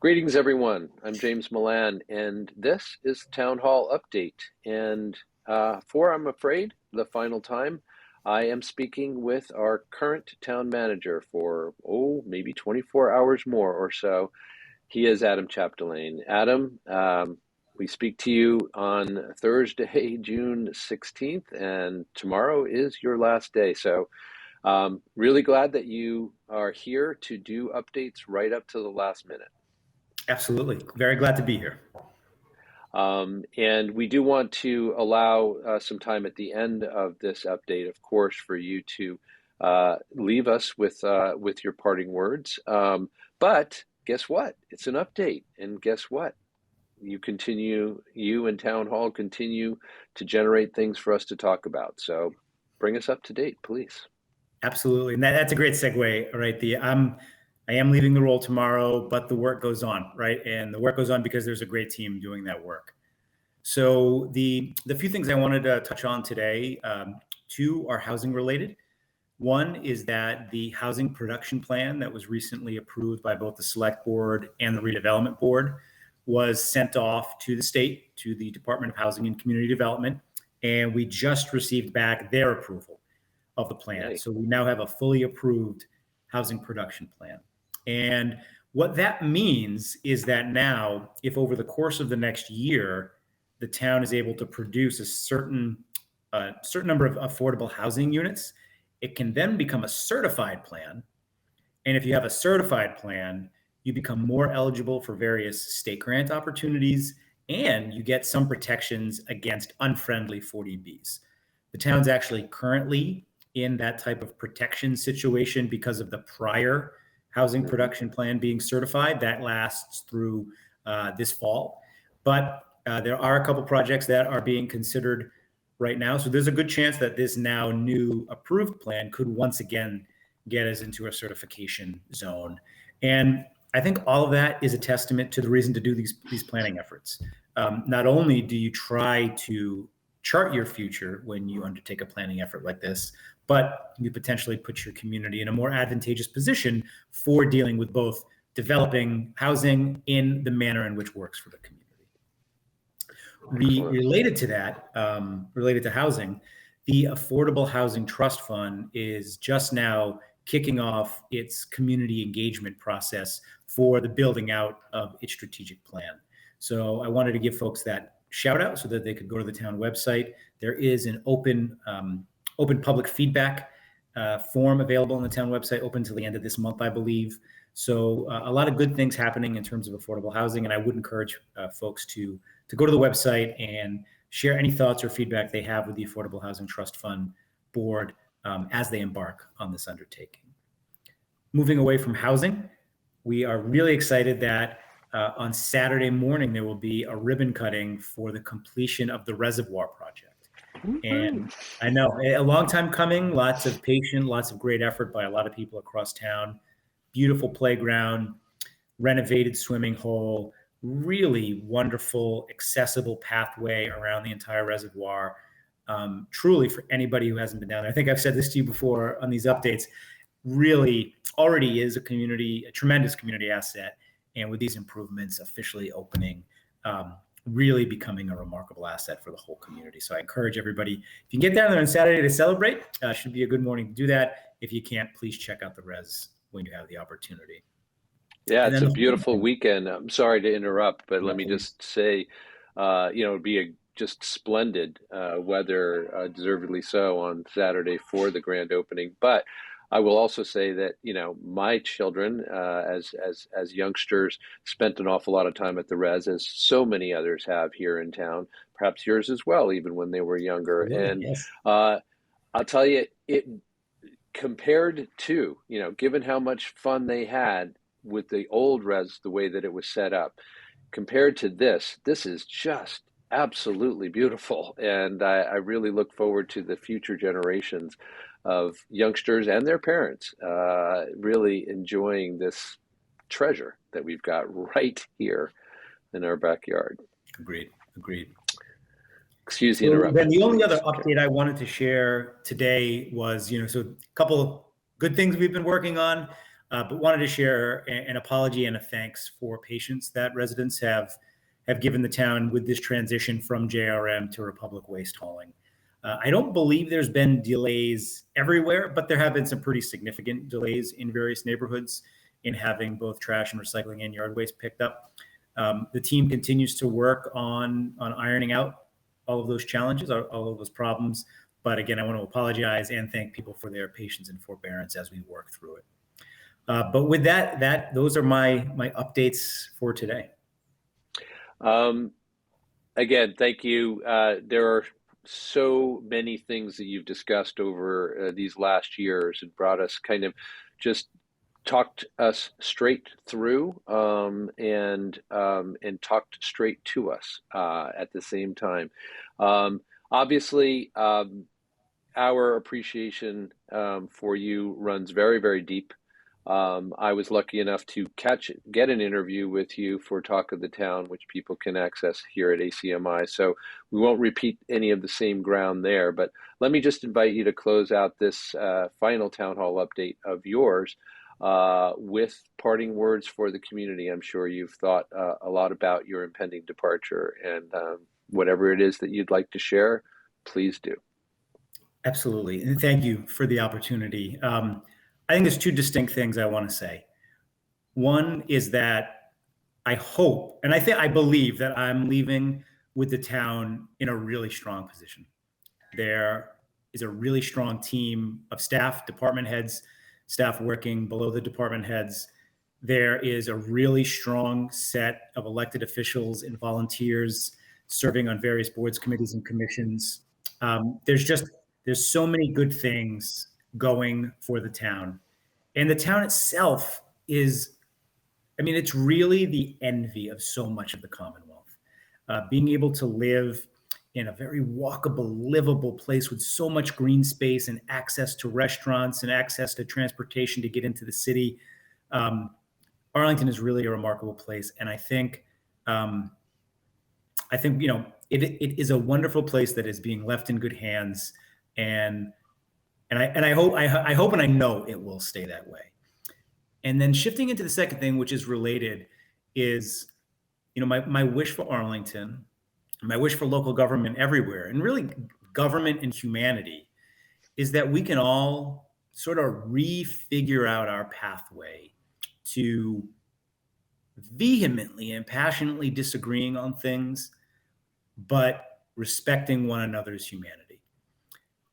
Greetings, everyone. I'm James Milan, and this is Town Hall Update. And for, I'm afraid, the final time, I am speaking with our current town manager for, maybe 24 hours more or so. He is Adam Chapdelaine. Adam, we speak to you on Thursday, June 16th, and tomorrow is your last day. So really glad that you are here to do updates right up to the last minute. Absolutely. Very glad to be here. And we do want to allow some time at the end of this update, of course, for you to leave us with your parting words. But guess what? It's an update. And guess what? You and Town Hall continue to generate things for us to talk about. So bring us up to date, please. Absolutely. And that's a great segue, right? I am leaving the role tomorrow, but the work goes on, right? And the work goes on because there's a great team doing that work. So the few things I wanted to touch on today, two are housing related. One is that the housing production plan that was recently approved by both the Select Board and the Redevelopment Board was sent off to the state, to the Department of Housing and Community Development, and we just received back their approval of the plan. Nice. So we now have a fully approved housing production plan. And what that means is that now, if over the course of the next year, the town is able to produce a certain number of affordable housing units, it can then become a certified plan. And if you have a certified plan, you become more eligible for various state grant opportunities, and you get some protections against unfriendly 40Bs. The town's actually currently in that type of protection situation because of the prior housing production plan being certified. That lasts through this fall. But there are a couple projects that are being considered right now. So there's a good chance that this now new approved plan could once again get us into a certification zone. And I think all of that is a testament to the reason to do these planning efforts. Not only do you try to chart your future when you undertake a planning effort like this, but you potentially put your community in a more advantageous position for dealing with both developing housing in the manner in which works for the community. Related to that, related to housing, the Affordable Housing Trust Fund is just now kicking off its community engagement process for the building out of its strategic plan. So I wanted to give folks that shout out so that they could go to the town website. There is an open public feedback form available on the town website, open till the end of this month, I believe. So a lot of good things happening in terms of affordable housing, and I would encourage folks to go to the website and share any thoughts or feedback they have with the Affordable Housing Trust Fund board as they embark on this undertaking. Moving away from housing, we are really excited that on Saturday morning, there will be a ribbon cutting for the completion of the reservoir project. Mm-hmm. And I know, a long time coming, lots of patience, lots of great effort by a lot of people across town. Beautiful playground, renovated swimming hole, really wonderful, accessible pathway around the entire reservoir. Truly, for anybody who hasn't been down there, I think I've said this to you before on these updates, really already is a tremendous community asset. And with these improvements officially opening, really becoming a remarkable asset for the whole community. So I encourage everybody, if you can get down there on Saturday to celebrate, should be a good morning to do that. If you can't, please check out the res when you have the opportunity. Yeah, it's a beautiful weekend. I'm sorry to interrupt, but let me just say, it'd be just splendid weather, deservedly so, on Saturday for the grand opening. But I will also say that, my children, as youngsters, spent an awful lot of time at the res, as so many others have here in town, perhaps yours as well, even when they were younger. And yes. I'll tell you, it compared to, given how much fun they had with the old res, the way that it was set up, compared to this is just absolutely beautiful. And I really look forward to the future generations of youngsters and their parents really enjoying this treasure that we've got right here in our backyard. Agreed. Excuse the interruption. Then the only other update I wanted to share today was, so a couple good things we've been working on. But wanted to share an apology and a thanks for patience that residents have given the town with this transition from JRM to Republic Waste Hauling. I don't believe there's been delays everywhere, but there have been some pretty significant delays in various neighborhoods in having both trash and recycling and yard waste picked up. The team continues to work on ironing out all of those challenges, all of those problems. But again, I want to apologize and thank people for their patience and forbearance as we work through it. But with those are my updates for today. Again, thank you. There are so many things that you've discussed over these last years and brought us kind of just talked us straight through and talked straight to us at the same time. Obviously, our appreciation for you runs very, very deep. I was lucky enough to get an interview with you for Talk of the Town, which people can access here at ACMi. So we won't repeat any of the same ground there, but let me just invite you to close out this final town hall update of yours with parting words for the community. I'm sure you've thought a lot about your impending departure, and whatever it is that you'd like to share, please do. Absolutely. And thank you for the opportunity. I think there's two distinct things I want to say. One is that I hope, and I believe that I'm leaving with the town in a really strong position. There is a really strong team of staff, department heads, staff working below the department heads. There is a really strong set of elected officials and volunteers serving on various boards, committees, and commissions. There's so many good things going for the town. And the town itself is, it's really the envy of so much of the Commonwealth. Being able to live in a very walkable, livable place with so much green space and access to restaurants and access to transportation to get into the city. Arlington is really a remarkable place. And I think it is a wonderful place that is being left in good hands. And I hope and I know it will stay that way. And then shifting into the second thing, which is related, is my wish for Arlington, my wish for local government everywhere, and really government and humanity, is that we can all sort of refigure out our pathway to vehemently and passionately disagreeing on things, but respecting one another's humanity.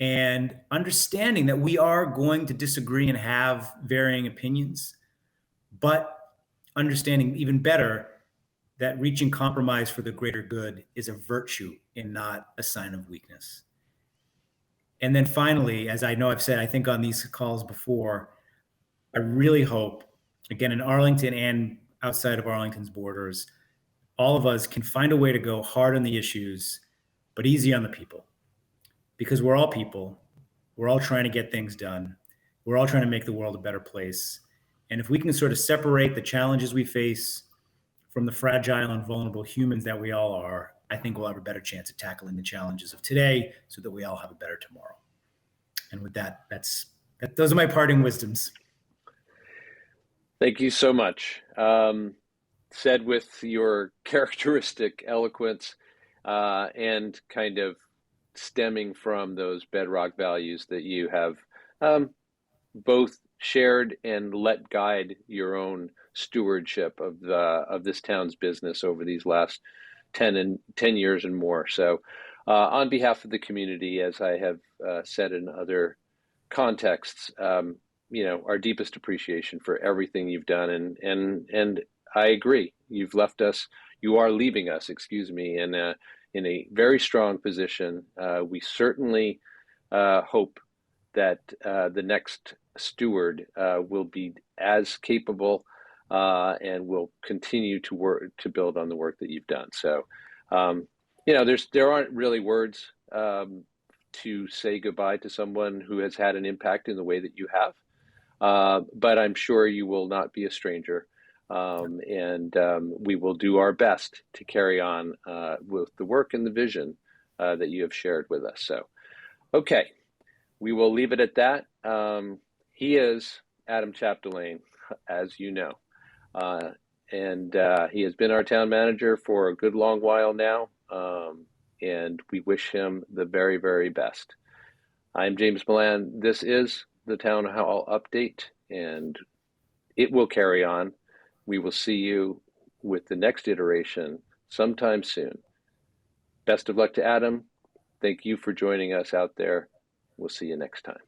And understanding that we are going to disagree and have varying opinions, but understanding even better that reaching compromise for the greater good is a virtue and not a sign of weakness. And then finally, as I know I've said, I think on these calls before, I really hope, again, in Arlington and outside of Arlington's borders, all of us can find a way to go hard on the issues, but easy on the people. Because we're all people, we're all trying to get things done. We're all trying to make the world a better place. And if we can sort of separate the challenges we face from the fragile and vulnerable humans that we all are, I think we'll have a better chance of tackling the challenges of today so that we all have a better tomorrow. And with that, those are my parting wisdoms. Thank you so much. Said with your characteristic eloquence and kind of stemming from those bedrock values that you have both shared and let guide your own stewardship of this town's business over these last 10 years and more. So on behalf of the community, as I have said in other contexts, our deepest appreciation for everything you've done. And I agree, you are leaving us, in a very strong position. We certainly hope that the next steward will be as capable and will continue to work to build on the work that you've done. So, there aren't really words to say goodbye to someone who has had an impact in the way that you have. But I'm sure you will not be a stranger. And we will do our best to carry on with the work and the vision that you have shared with us. So, okay, we will leave it at that. He is Adam Chapdelaine, as you know. Uh, and he has been our town manager for a good long while now. And we wish him the very, very best. I'm James Milan. This is the Town Hall Update, and it will carry on. We will see you with the next iteration sometime soon. Best of luck to Adam. Thank you for joining us out there. We'll see you next time.